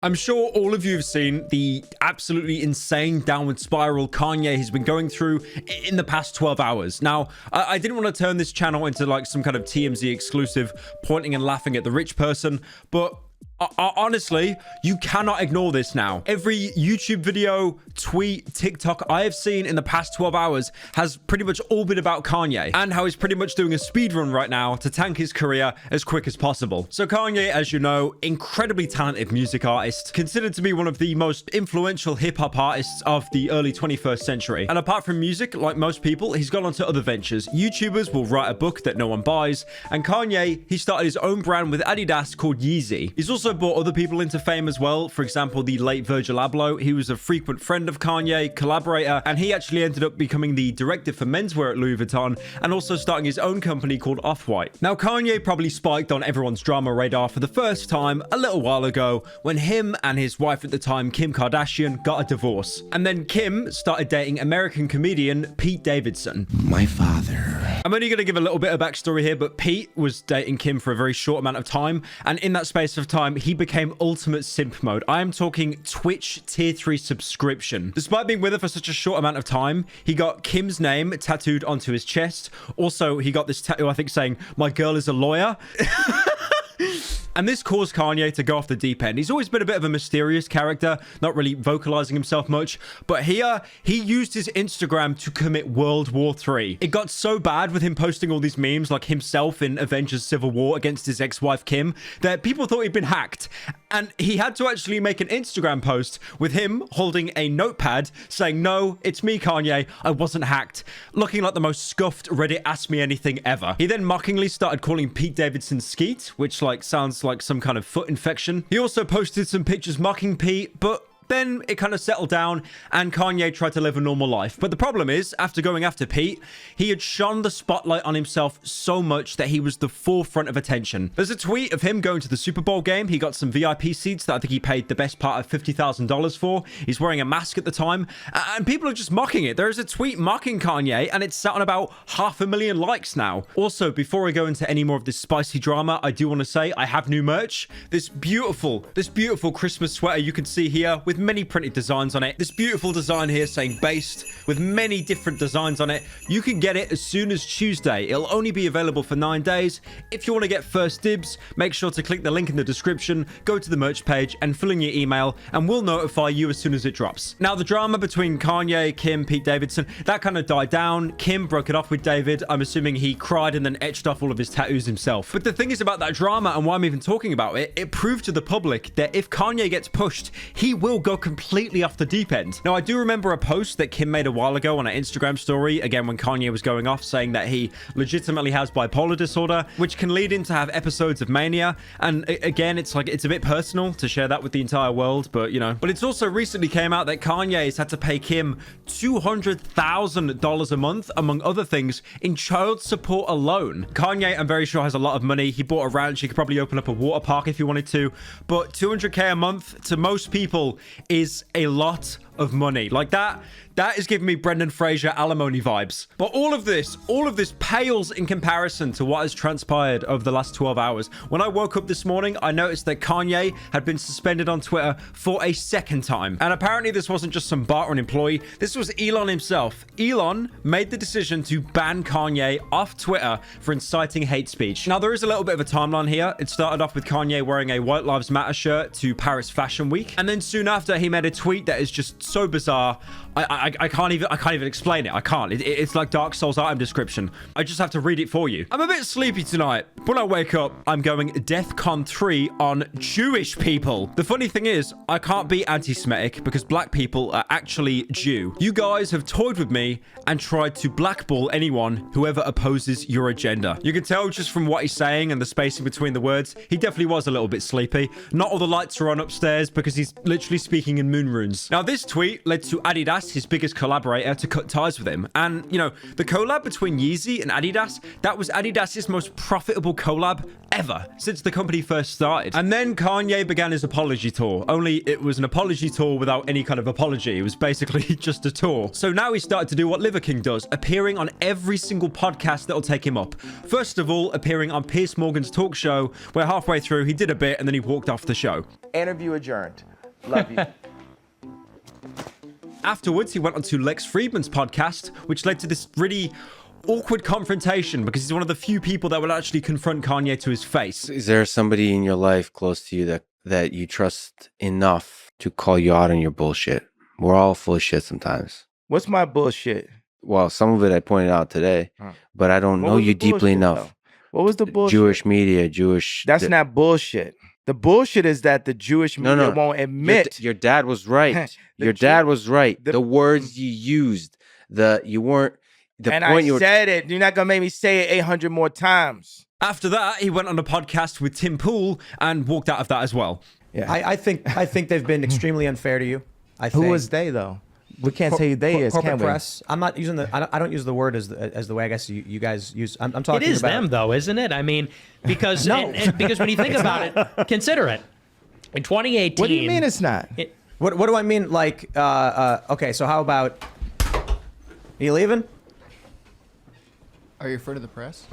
I'm sure all of you have seen the absolutely insane downward spiral Kanye has been going through in the past 12 hours. Now, I didn't want to turn this channel into like some kind of TMZ exclusive, pointing and laughing at the rich person, but honestly, you cannot ignore this now. Every YouTube video, tweet, TikTok I have seen in the past 12 hours has pretty much all been about Kanye and how he's pretty much doing a speed run right now to tank his career as quick as possible. So Kanye, as you know, incredibly talented music artist, considered to be one of the most influential hip-hop artists of the early 21st century. And apart from music, like most people, he's gone on to other ventures. YouTubers will write a book that no one buys, and Kanye, he started his own brand with Adidas called Yeezy. He's also brought other people into fame as well. For example, the late Virgil Abloh. He was a frequent friend of Kanye, collaborator, and he actually ended up becoming the director for menswear at Louis Vuitton and also starting his own company called Off-White. Now, Kanye probably spiked on everyone's drama radar for the first time a little while ago when him and his wife at the time, Kim Kardashian, got a divorce. And then Kim started dating American comedian Pete Davidson. My father. I'm only going to give a little bit of backstory here, but Pete was dating Kim for a very short amount of time, and in that space of time, he became ultimate simp mode. I am talking Twitch tier 3 subscription. Despite being with her for such a short amount of time, he got Kim's name tattooed onto his chest. Also, he got this tattoo, I think, saying, "My girl is a lawyer." And this caused Kanye to go off the deep end. He's always been a bit of a mysterious character, not really vocalizing himself much. But here, he used his Instagram to commit World War III. It got so bad with him posting all these memes, like himself in Avengers Civil War against his ex-wife Kim, that people thought he'd been hacked. And he had to actually make an Instagram post with him holding a notepad saying, "No, it's me, Kanye. I wasn't hacked," looking like the most scuffed Reddit Ask Me Anything ever. He then mockingly started calling Pete Davidson Skeet, which like sounds like some kind of foot infection. He also posted some pictures mocking Pete, but then it kind of settled down and Kanye tried to live a normal life. But the problem is, after going after Pete, he had shone the spotlight on himself so much that he was the forefront of attention. There's a tweet of him going to the Super Bowl game. He got some VIP seats that I think he paid the best part of $50,000 for. He's wearing a mask at the time, and people are just mocking it. There is a tweet mocking Kanye, and it's sat on about 500,000 likes now. Also, before I go into any more of this spicy drama, I do want to say I have new merch. This beautiful Christmas sweater you can see here with many printed designs on it. This beautiful design here saying based with many different designs on it. You can get it as soon as Tuesday. It'll only be available for 9 days. If you want to get first dibs, make sure to click the link in the description, go to the merch page and fill in your email and we'll notify you as soon as it drops. Now, the drama between Kanye, Kim, Pete Davidson, that kind of died down. Kim broke it off with David. I'm assuming he cried and then etched off all of his tattoos himself. But the thing is about that drama and why I'm even talking about it, it proved to the public that if Kanye gets pushed, he will go completely off the deep end. Now, I do remember a post that Kim made a while ago on her Instagram story, again when Kanye was going off, saying that he legitimately has bipolar disorder, which can lead him to have episodes of mania. And again, it's like, it's a bit personal to share that with the entire world, but you know. But it's also recently came out that Kanye has had to pay Kim $200,000 a month, among other things, in child support alone. Kanye, I'm very sure, has a lot of money. He bought a ranch. He could probably open up a water park if he wanted to, but $200K a month to most people is a lot of money. Like that is giving me Brendan Fraser alimony vibes. But all of this pales in comparison to what has transpired over the last 12 hours. When I woke up this morning, I noticed that Kanye had been suspended on Twitter for a second time. And apparently this wasn't just some bot or an employee. This was Elon himself. Elon made the decision to ban Kanye off Twitter for inciting hate speech. Now, there is a little bit of a timeline here. It started off with Kanye wearing a White Lives Matter shirt to Paris Fashion Week. And then soon after, he made a tweet that is just so bizarre. I can't even explain it. I can't. It's like Dark Souls item description. I just have to read it for you. I'm a bit sleepy tonight. When I wake up, I'm going DEFCON 3 on Jewish people. The funny thing is, I can't be anti-Semitic because black people are actually Jew. You guys have toyed with me and tried to blackball anyone whoever opposes your agenda. You can tell just from what he's saying and the spacing between the words, he definitely was a little bit sleepy. Not all the lights are on upstairs because he's literally speaking in moon runes. Now, this tweet led to Adidas forced his biggest collaborator to cut ties with him. And, you know, the collab between Yeezy and Adidas, that was Adidas's most profitable collab ever since the company first started. And then Kanye began his apology tour, only it was an apology tour without any kind of apology. It was basically just a tour. So now he started to do what Liver King does, appearing on every single podcast that'll take him up. First of all, appearing on Piers Morgan's talk show, where halfway through he did a bit and then he walked off the show. Interview adjourned. Love you. Afterwards, he went on to Lex Friedman's podcast, which led to this really awkward confrontation because he's one of the few people that will actually confront Kanye to his face. Is there somebody in your life close to you that you trust enough to call you out on your bullshit? We're all full of shit sometimes. What's my bullshit? Well, some of it I pointed out today, but I don't know you deeply enough. Though? What was the bullshit? Jewish media, Jewish... That's not bullshit. The bullshit is that the Jewish media won't admit. Your dad was right. Your dad was right. The words you used, you weren't... And I said it. You're not going to make me say it 800 more times. After that, he went on a podcast with Tim Pool and walked out of that as well. Yeah. I think they've been extremely unfair to you. Who was they, though? We can't say who they is, corporate can we? press. I'm not using the. I don't use the word as the way I guess you guys use. I'm talking about. It is them, though, isn't it? I mean, because because when you think about it, consider it. In 2018. What do you mean it's not? What do I mean? Like, okay, so how about? Are you leaving? Are you afraid of the press?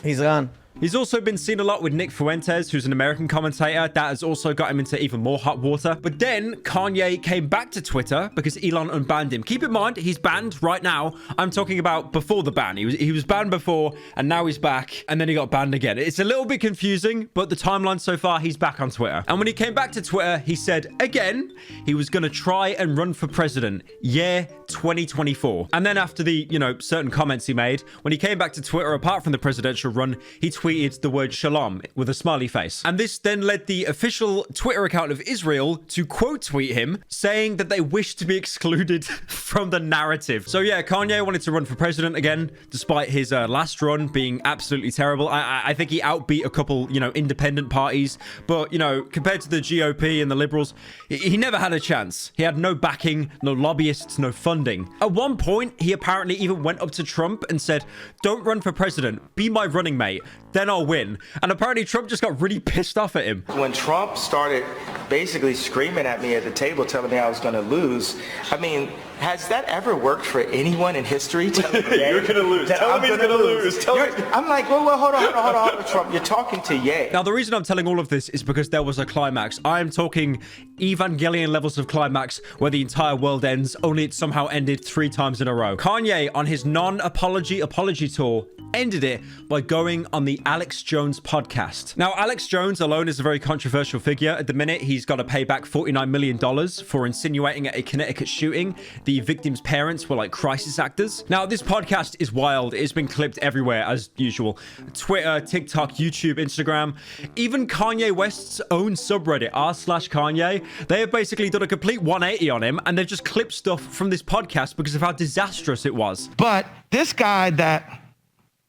He's gone. He's also been seen a lot with Nick Fuentes, who's an American commentator. That has also got him into even more hot water. But then Kanye came back to Twitter because Elon unbanned him. Keep in mind, he's banned right now. I'm talking about before the ban. He was banned before, and now he's back, and then he got banned again. It's a little bit confusing, but the timeline so far, he's back on Twitter. And when he came back to Twitter, he said, again, he was going to try and run for president. Yeah, 2024. And then after the, certain comments he made, when he came back to Twitter, apart from the presidential run, he tweeted the word shalom with a smiley face. And this then led the official Twitter account of Israel to quote tweet him saying that they wish to be excluded from the narrative. So yeah, Kanye wanted to run for president again, despite his last run being absolutely terrible. I think he outbeat a couple, independent parties, but, compared to the GOP and the liberals, he never had a chance. He had no backing, no lobbyists, no funding. At one point, he apparently even went up to Trump and said, "Don't run for president, be my running mate. Then I'll win." And apparently Trump just got really pissed off at him. When Trump started basically screaming at me at the table, telling me I was going to lose, I mean, has that ever worked for anyone in history? You're going to lose. Tell him he's going to lose. I'm like, well, hold on, Trump. You're talking to Ye. Now, the reason I'm telling all of this is because there was a climax. I am talking Evangelion levels of climax where the entire world ends, only it somehow ended 3 times in a row. Kanye, on his non-apology apology tour, ended it by going on the Alex Jones podcast. Now, Alex Jones alone is a very controversial figure. At the minute, he's got to pay back $49 million for insinuating at a Connecticut shooting the victim's parents were like crisis actors. Now, this podcast is wild. It's been clipped everywhere as usual. Twitter, TikTok, YouTube, Instagram. Even Kanye West's own subreddit, r/Kanye, they have basically done a complete 180 on him, and they've just clipped stuff from this podcast because of how disastrous it was. But this guy that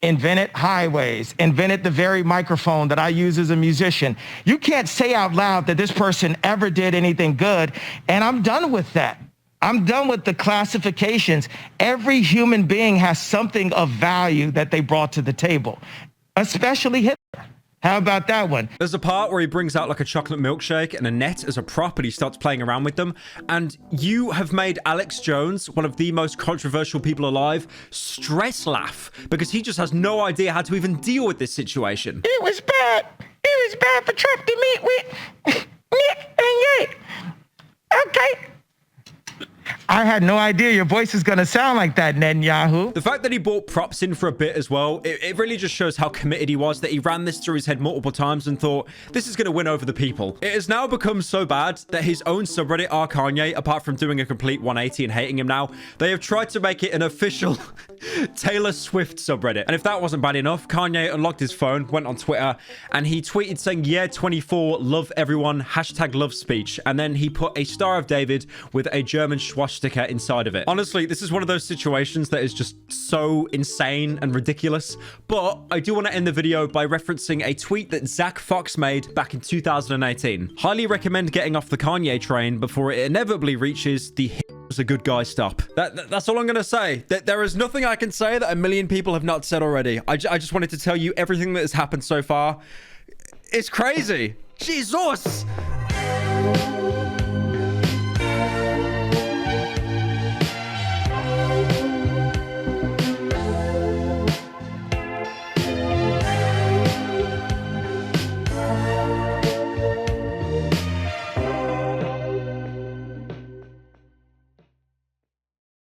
invented highways, invented the very microphone that I use as a musician, you can't say out loud that this person ever did anything good, and I'm done with that. I'm done with the classifications. Every human being has something of value that they brought to the table, especially Hitler. How about that one? There's a part where he brings out like a chocolate milkshake and a net as a prop, and he starts playing around with them. And you have made Alex Jones, one of the most controversial people alive, stress laugh because he just has no idea how to even deal with this situation. It was bad. It was bad for Trump to meet with Nick and Ye. Okay. I had no idea your voice is going to sound like that, Netanyahu. The fact that he brought props in for a bit as well, it really just shows how committed he was, that he ran this through his head multiple times and thought, this is going to win over the people. It has now become so bad that his own subreddit, Kanye, apart from doing a complete 180 and hating him now, they have tried to make it an official Taylor Swift subreddit. And if that wasn't bad enough, Kanye unlocked his phone, went on Twitter, and he tweeted saying, "Yeah, 24, love everyone, hashtag love speech." And then he put a Star of David with a German swastika inside of it. Honestly, this is one of those situations that is just so insane and ridiculous. But I do want to end the video by referencing a tweet that Zach Fox made back in 2018. Highly recommend getting off the Kanye train before it inevitably reaches the was a good guy. Stop. That's all I'm going to say. There is nothing I can say that a million people have not said already. I just wanted to tell you everything that has happened so far. It's crazy. Jesus.